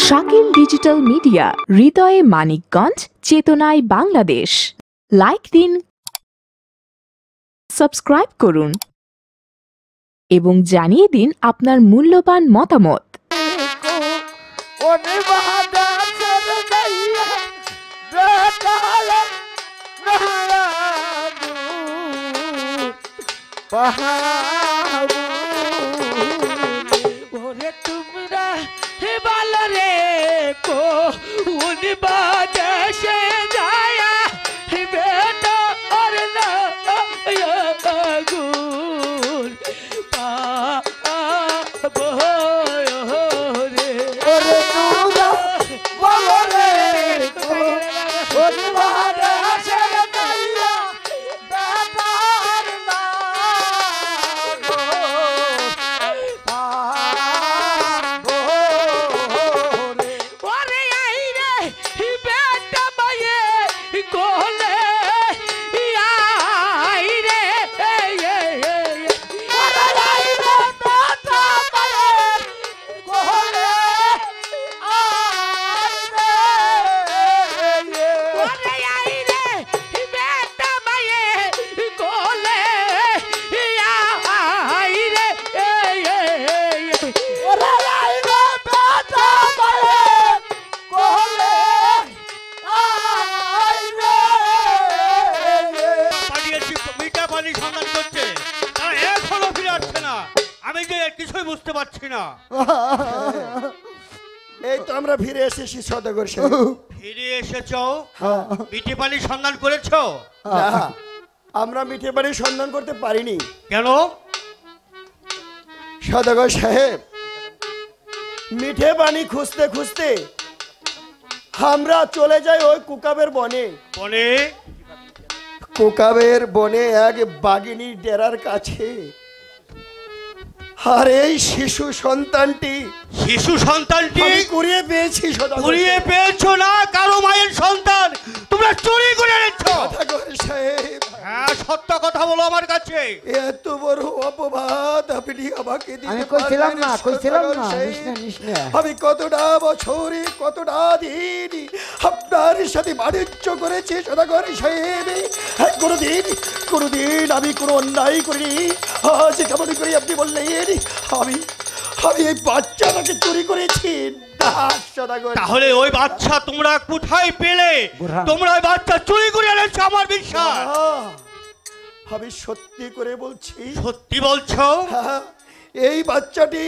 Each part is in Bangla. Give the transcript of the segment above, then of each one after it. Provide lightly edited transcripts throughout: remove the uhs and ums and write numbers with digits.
শাকিল ডিজিটাল মিডিয়া, হৃদয়ে মানিকগঞ্জ, চেতনায় বাংলাদেশ। লাইক দিন, সাবস্ক্রাইব করুন এবং জানিয়ে দিন আপনার মূল্যবান মতামত। এই তো আমরা ফিরে এসেছি সদাগর সাহেব। ফিরে এসেছো? মিঠে পানির সন্ধান করেছো? না, আমরা মিঠে পানির সন্ধান করতে পারিনি। কেন? সদাগর সাহেব, মিঠে পানি খুঁজতে খুঁজতে আমরা চলে যাই ওই কুকাবের বনে। বনে? কুকাবের বনে এক বাঘিনী ডেরার কাছে। আর এই শিশু সন্তানটি কুড়িয়ে পেয়েছি। কুড়িয়ে পেয়েছো না, কারো মায়ের সন্তান তোমরা চুরি করে এনেছো। হ্যাঁ, সত্য কথা বলো আমার কাছে। এত বড় অপবাদ আপনি আমাকে দিতে কইছিলাম না। আমি কতটা বছরে কতটা দিন আপনার সাথে বাণিজ্য করেছি সদাগর সাহেব। কোনোদিন আমি কোনো অন্যায় করিনি। আজ কেমন করে আপনি বললেন আমি এই বাচ্চাটাকে চুরি করেছি? তাহলে ওই বাচ্চা তোমরা কোথায় পেলে? তোমরা ওই বাচ্চা চুরি করে এনেছো আমার বিশ্বাস। আমি সত্যি করে বলছি। সত্যি বলছো? এই বাচ্চাটি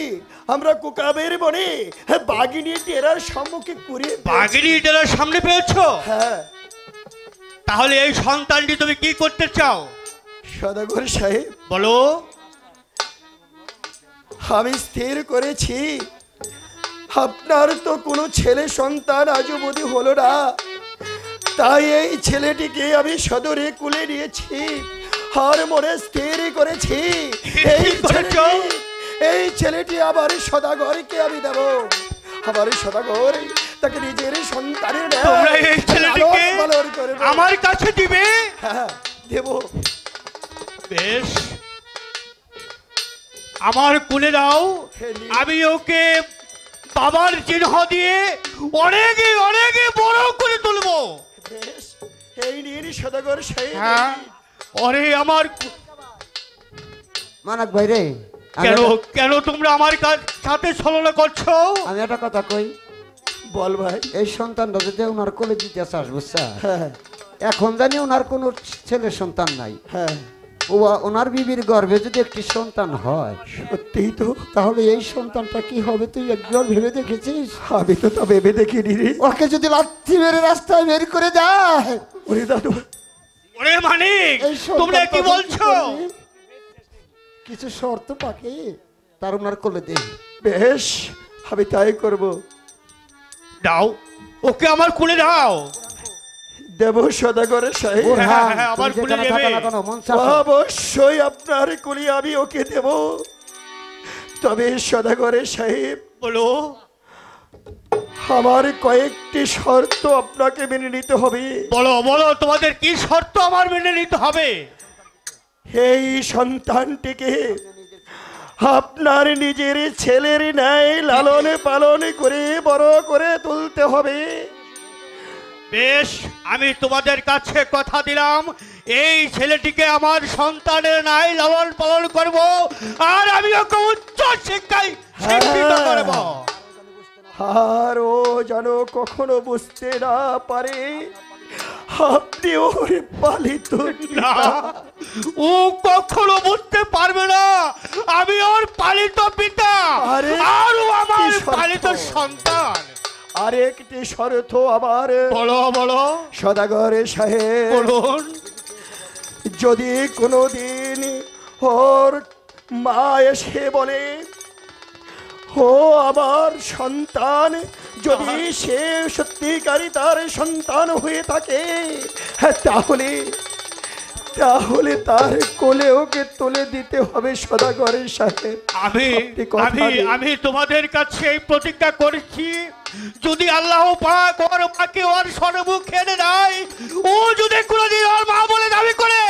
আমরা কুকাবের বনে বাঘিনী ডেরার সম্মুখে কুড়িয়ে। বাঘিনী ডেরার সামনে পেয়েছো? হ্যাঁ। তাহলে এই সন্তানটি তুমি কি করতে চাও? সদাগর সাহেব বলো। আমি স্থির করেছি আপনার তো কোনো ছেলে সন্তান আজও অবধি হলো না, তাই এই ছেলেটিকে আমি সদরে কুলে নিয়েছি। আর মনে স্থির করেছি এই ছেলেটি আমার সদাগরকে আমি দেব। আমার সদাগর তাকে নিজের সন্তানের আমার কাছে দিবে। হ্যাঁ, দেব। বেশ, আমার কুলে দাও। আমি ওকে বাবার চিহ্ন দিয়ে অনেকে অনেকে বড় করে তুলবো। বেশ, এই নিয়ে সদাগর সাহেব। হ্যাঁ, ওরে আমার মানক ভাই রে, কেন তোমরা আমার সাথে ছলনা করছো? আমি একটা কথা কই। বল ভাই। এই সন্তানটা যদি ওনার কোলে দিতে চাস, বুঝছা? হ্যাঁ। এখন জানি ওনার কোনো ছেলে সন্তান নাই। হ্যাঁ। ওনার বিবির গর্ভে যদি একটি সন্তান হয়, সত্যিই তো, তাহলে এই সন্তানটা কি হবে তুই একবার ভেবে দেখেছিস? আমি তো তা ভেবে দেখিনি রে। ওকে যদি লাথি মেরে রাস্তায় বের করে দেয়। ওরে দাদু, ওরে মানিক, তোমরা কি বলছো? কিছু শর্ত পাকে তার ওনার কোলে দে। বেশ, আমি তাই করব। দাও, ওকে আমার কোলে দাও। দেব সদাগর সাহেব। আমার কোলে দেবে। অবশ্যই আপনার কোলে আমি ওকে দেব। তবে সদাগর সাহেব, বলো। আমার কয়েকটি শর্ত আপনাকে মেনে নিতে হবে। বলো বলো, তোমাদের কি শর্ত আমার মেনে নিতে হবে? এই সন্তানটিকে আপনার নিজের ছেলের ন্যায় লালন পালন করে বড় করে তুলতে হবে। বেশ, আমি তোমাদের কাছে কথা দিলাম, এই ছেলেটিকে আমার সন্তানের ন্যায় লালন পালন করব, আর আমি ওকে উচ্চ শিক্ষায় শিক্ষিত করব। আর ও যেন কখনো বুঝতে না পারে আপনি ওর পালিত না, ও কখনো বুঝতে পারবে না আমি ওর পালিত পিতা, আরে, আর ও আমার কি শর্ত? পালিত সন্তান। আরেকটি শর্ত আবার। বলো বলো সদাগর সাহেব, বলুন। যদি কোনোদিন ওর মা এসে বলে ও আমার সন্তান, যদি সে সত্যিকারই তার সন্তান হয়ে থাকে, তাহলে তাহলে তার কোলে ওকে তুলে দিতে হবে সদাগর সাহেব। আমি আপনি কথা আমি দিন। আমি তোমাদের কাছে এই প্রতিজ্ঞা করেছি, যদি আল্লাহ পাক ওর মাকে ওর সম্মুখে এনে দেয়, ও যদি কোনোদিন ওর মা বলে দাবি করে,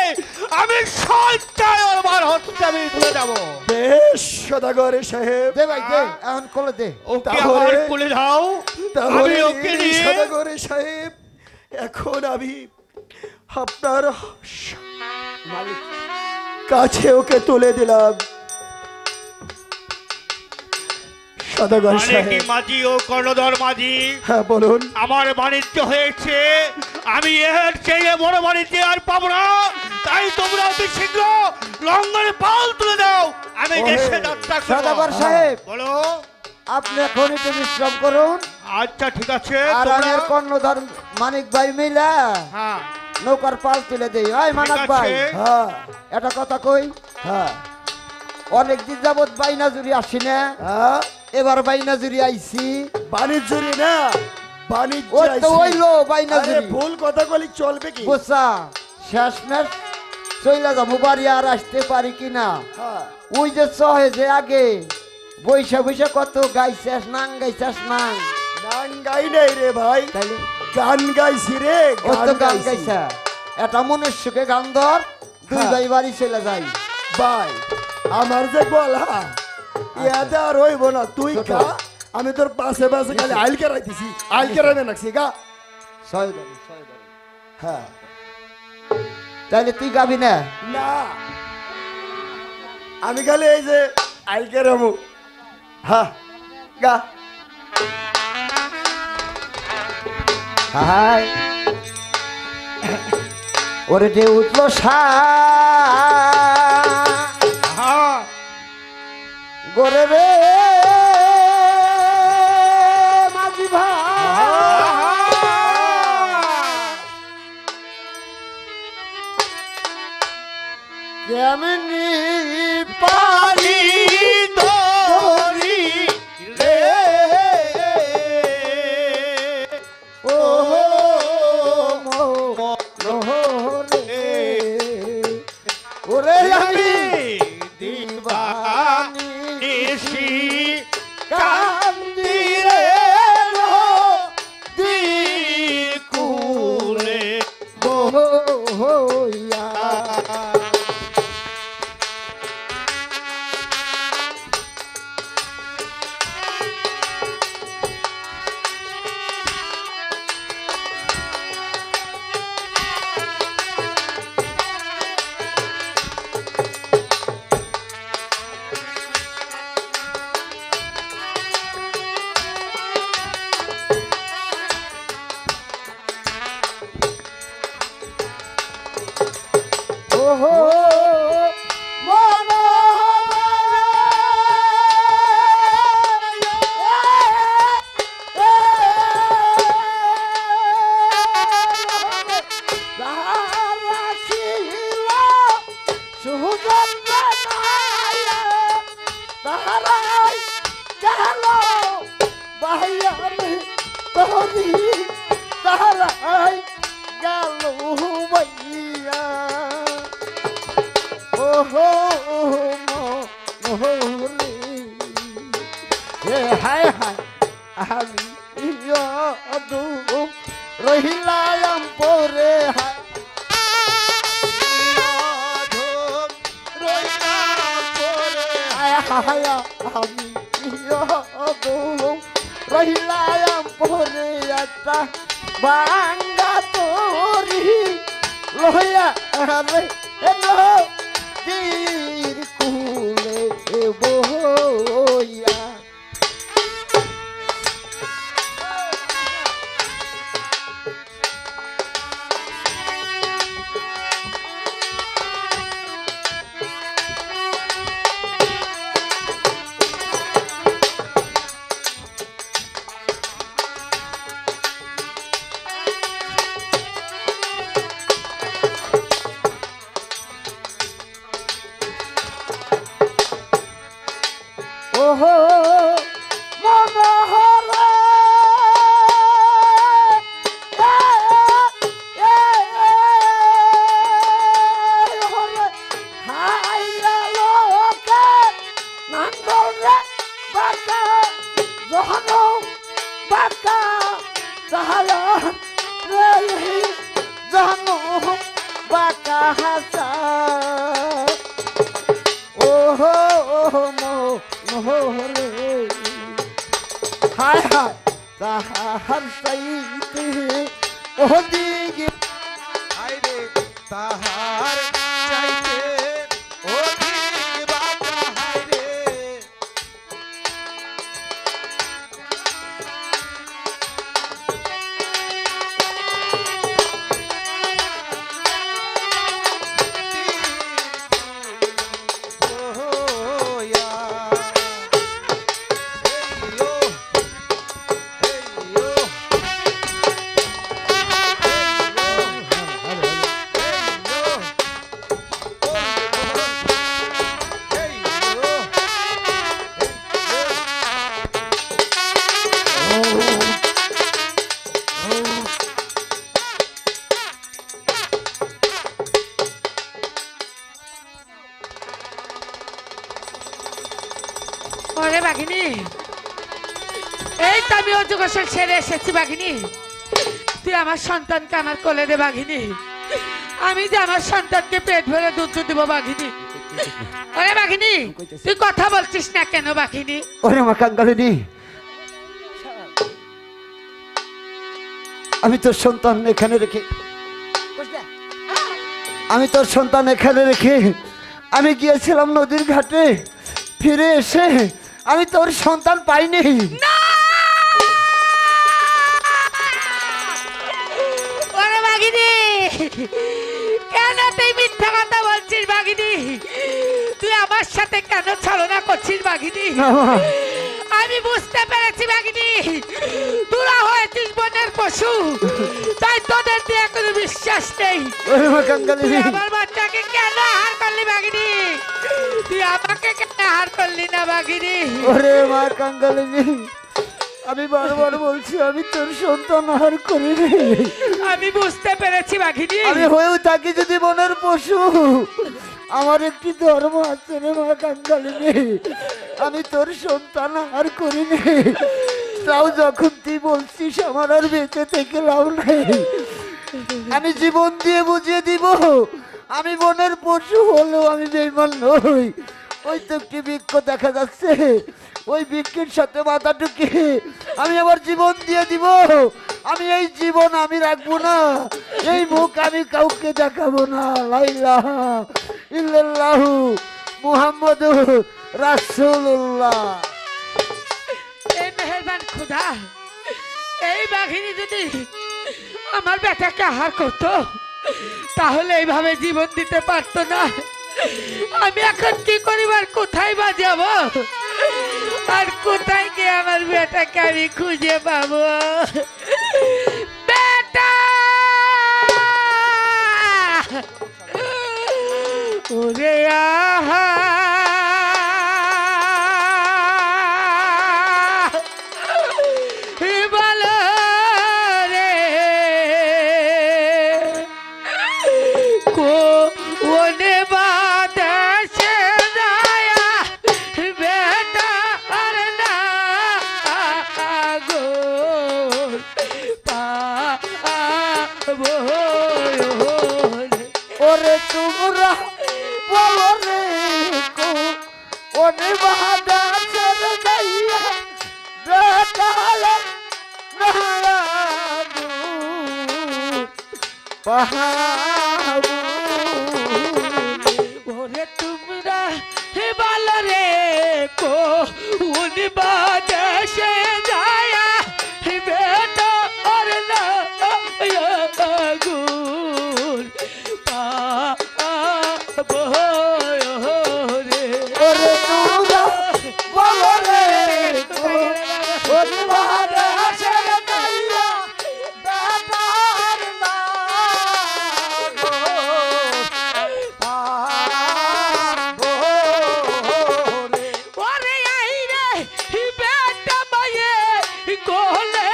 আমি সত্যই ওর মার হত্যা আমি তুলে দেব। বেশ সদাগর সাহেব, দে ভাই দে, এখন কোলে দে। ওকে তাহলে- আমার কোলে দাও, তাহলে আমি ওকে নিয়ে সদাগর সাহেব, এখন আমি আপনার কাছে ওকে তুলে দিলাম। সদাগর মানে সাহেব, কি মাঝি ও কর্ণধর মাঝি, হ্যাঁ বলুন। আমার বাণিজ্য হয়েছে, আমি এর চেয়ে বড় বাণিজ্য আর পাবো না, তাই তোমরা অতি শীঘ্র লঙ্গরে পাল তুলে দাও, আমি ওহে, দেশে যাত্রা করব। সদাগর সাহেব, বলো। আপনি এখন একটু বিশ্রাম করুন, আচ্ছা ঠিক আছে, আর তোমরা- আমি আর কর্ণধর মানিক ভাই মিলা হ্যাঁ নৌকার পাল তুলে দেই। ওই মানিক ঠিক ভাই, আছে। হ্যাঁ এটা কথা কই, হ্যাঁ অনেক দিন যাবত বাইনা জুড়ি আসি না, হ্যাঁ, এবার বাইনা জুড়ি আইছি। বাণিজ্যরি না, বাণিজ্য ওই তো আইছি। ওইলো বাইনা আরে জুড়ি, ভুল কথা বলি চলবে কি? বুঝছা? শেষ মেশ চইলা যাবো বাড়ি, আর আসতে পারি কিনা। হ্যাঁ, ওই যে সহে যে আগে বৈশা বৈশা কত গাইছাস নাং গাইছাস নাং, গান গাই নাই রে ভাই, তাইলে গান গাইছি রে, ও তো গান গাইছি। গাইছা। এটা মনের সুখে গান ধর, দুই হ্যাঁ। ভাই বাড়ি চলে যাই। ভাই আমার যে গলা ইয়াতে আর হইব না, তুই ছোট। খা, আমি তোর পাশে পাশে খালি আইল কেরাইতেছি, আইল কেরাইবে নাকছি গা। ছয় বাড়ি, ছয় বাড়ি। হ্যাঁ, তাইলে তুই গাবি না? না আমি খালি এই যে আইল কেরামু। হ্যাঁ গা। হাই ওরে যে উঠলো সা হ্যাঁ গোরে রে মাঝি ভাই, কেমনি পানি ধরি রে, ও মোহরে, ওরে আমি দিবানি এসি কান্দি রে দিকুলে বহইয়া। ওহো হায় হায় আমি রহিলাম পরে হায় আমি রহিলাম পরে একটা বাঙ্গা তোরি লইয়া রে নদীর কুলে বইয়া। ওহো মনোহরে হাইয়া লোকে নন্দরে বাকা জহনো বাকা সাহারা রে জহনো বাকা হাসা। ওহো মোহরে হায় হায় তাহার সাইতে ওদিকে আইরে তাহার চাইতে ওদিকে বাঁকা হায়রে। ওয়া ওরে বাঘিনী, এই তো আমি অযোগ্য ছেড়ে এসেছি বাঘিনী। তুই আমার সন্তানকে আমার কোলে দে বাঘিনী। আমি যে আমার সন্তানকে পেট ভরে দুধ দিব বাঘিনী। ওরে বাঘিনী, তুই কথা বলছিস না কেন বাঘিনী? ওরে আমার কাঙ্গালিনী, আমি তোর সন্তান এখানে রেখে আমি গিয়েছিলাম নদীর ঘাটে। ফিরে এসে আমি তোর সন্তান পাইনি। ওরে বাঘিনী, কেন তুই মিথ্যা কথা বলছিস বাঘিনী? তুই আমার সাথে কেন ছলনা করছিস বাঘিনী? আমি বুঝতে পেরেছি বাঘিনী, তোরা হয়েছিস বনের পশু, তাই তোদের দিয়ে কোনো বিশ্বাস নেই। তুই আমার বাচ্চাকে কেন আহার করলি বাঘিনী? তুই আমাকে কেন আহার করলি না বাঘিনী? ওরে মা কাঙ্গালিনী, আমি বারবার বলছি আমি তোর সন্তান আহার করিনি। আমি বুঝতে পেরেছি বাঘিনী। আমি হয়েও থাকি যদি বনের পশু, আমার একটি ধর্ম আছে রে মা কাঙ্গালিনী। আমি তোর সন্তান আহার করিনি, তাও যখন তুই বলছিস আমার আর বেঁচে থেকে লাভ নেই। আমি জীবন দিয়ে বুঝিয়ে দিব আমি বনের পশু হলেও আমি বেঈমান নই। ওই তো একটি বৃক্ষ দেখা যাচ্ছে, ওই বৃক্ষের সাথে মাথা ঢুকিয়ে আমি আমার জীবন দিয়ে দিব। আমি এই জীবন আমি রাখবো না, এই মুখ আমি কাউকে দেখাবো না। লা ইলাহা ইল্লাল্লাহু মুহাম্মাদুর রাসূলুল্লাহ। এই মেহেরবান খুদা, এই বাঘিনী যদি আমার বেটাকে আহার করতো তাহলে এইভাবে জীবন দিতে পারতো না। আমি এখন কি করিবার, কোথায় বা যাব, আর কোথায় গিয়ে আমার বেটাকে আমি খুঁজে পাবো? বেটা, ওরে আহা, বলো রে কোনে বাদেশে যায়া বেটা আর না গো মহাদেশের যাইয়া বেটালে পাহাড় ওরে তোমরা ভালো রে কো উনবা দেশে যায়া বেটা আর না আগুন পাবো রে ওরে তোমরা বলো রে কোন মহাদেশের যাইয়া বেটার না ওরে আইরে বেটা মায়ে কোলে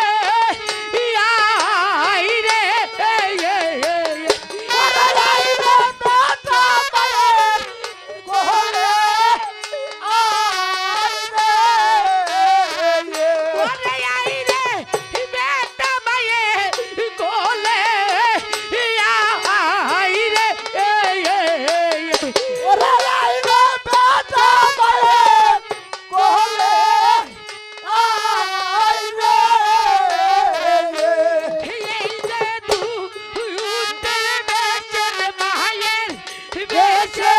আইরে ওরে আইরে বেটা মায়ে কোলে আইরে এই যে দুতে বেশের মায়ের বেশে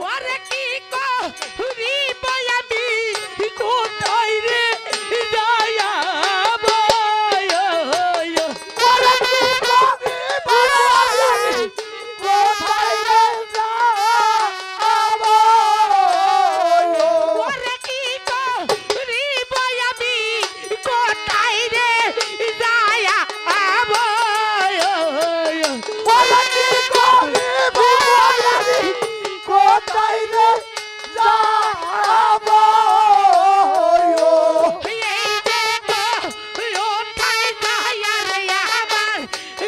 ওরে কি করি বয়াবি কোথায় রে যায়াব ওরে কি করি বয়াবি কোথায় রে যায়াব এই যে কোথায় যায়া রে আমার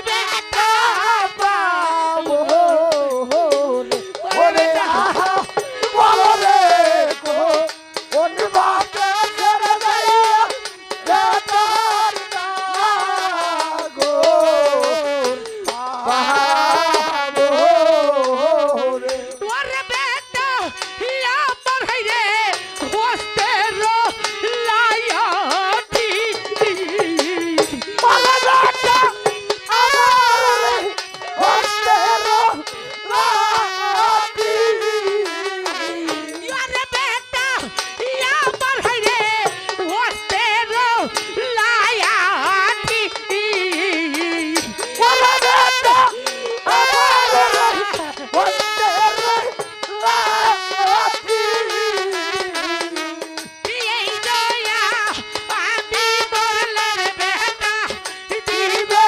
বেটা ওরে বেটা আমার হাইরে হস্তের লায়াটি ওরে বেটা আমার হাইরে হস্তের লায়াটি এই দয়া আমি বললেন বেটা দিবে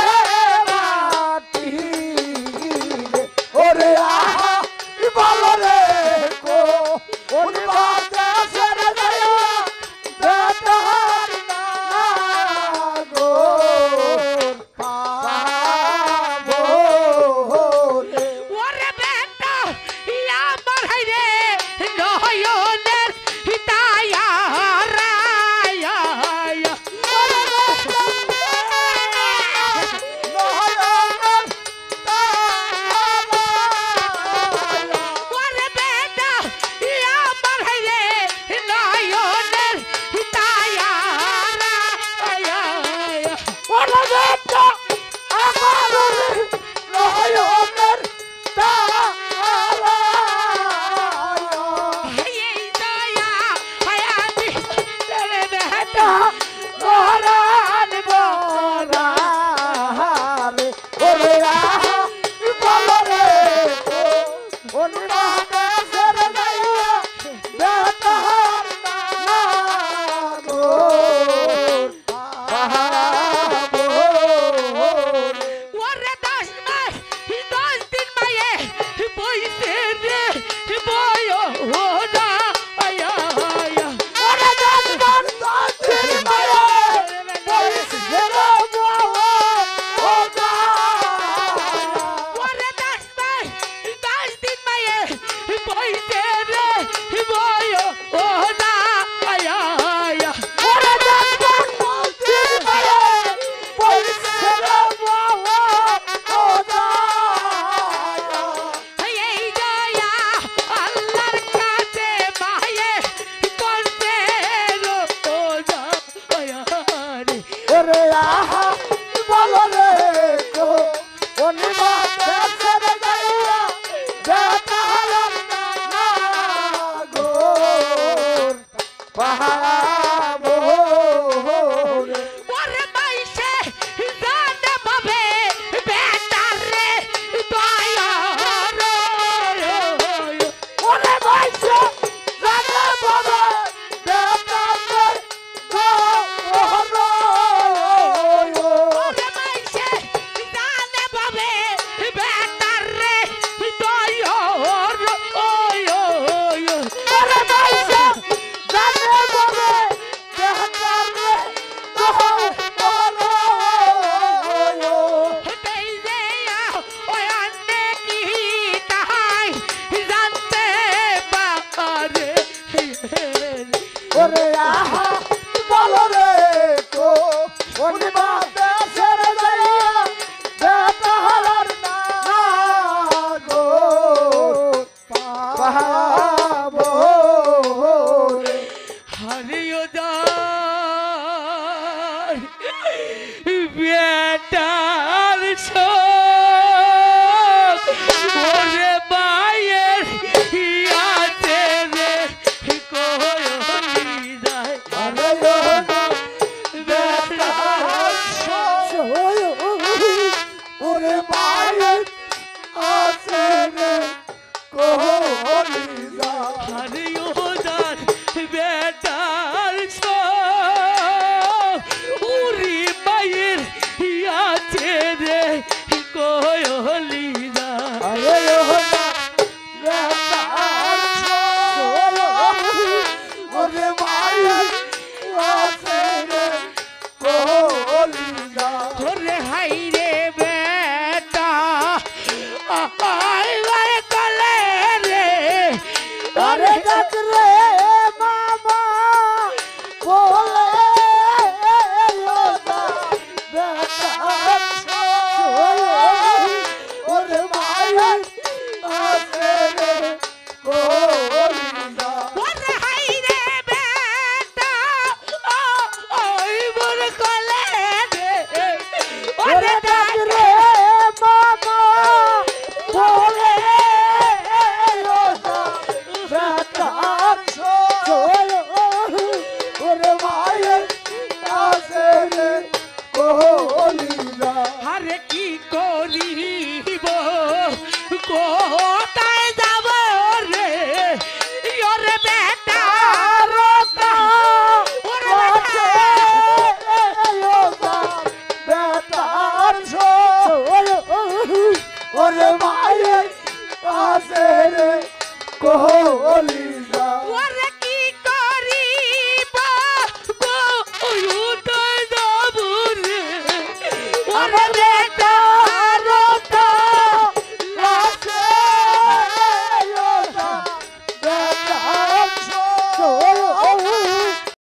ওরে আহা বলো রে কো কোন বাতাসের দয়া বেটার না গো পাবো রে ওরে বেটা আমার হাইরে নয়নের তায়া রায়া ওরে বেটা আমার হাইরে নয়নের তায়া রায়া ওরে বেটা আমার নয়নের তারা এই দয়া হায়াতি রে বেটা মহারান বরারে ওরে আহা বলো রে কোন মহাদেশের দয়া বেটার না গো পাবো রে ওরে 10 মাস 10 দিন মায়ে বইতে রে বয় হোদা আয়া আয়া ওরে দাসমান দাসের মায়া বলিসে রে বাবা ও গা ওরে 10 মাস 10 দিন মায়ে রে আহা বলো রে তো ওরে বাদে ছেড়ে যাইয়া বেটা হারার না গো পাবো রে হারিও দার বেটার শোক ওরে মায়ের ইয়াতে রে কোয়লি যায় আরে ও বেটা ওরে মায়ের আছে রে কোহলি যা হারিও দার বেটার শোক ওরে মায়ের ইয়াতে রে কোয়লি যায় আরে ও বেটা ওরে মায়ের আছে রে কোহলি যা ওরে হাইরে বেটা আইবার কলে রে আরে ডাক রে মামা বলে ওটা বেটা ওরে মায়া আছে রে কোলিদা ওরে হাইরে বেটা আইবার কলে রে ওরে ডাক রে মামা বলে ওটা বেটা ওরে মায়া আছে রে কোলিদা আরে কি করিব কোথায় যাব রে ওরে বেটা রোতা ওরে আছে ওটা বেটার ওরে মায়ের আছে রে কোহলিদা ওরে কি করিব কোথায় যাব রে ওরে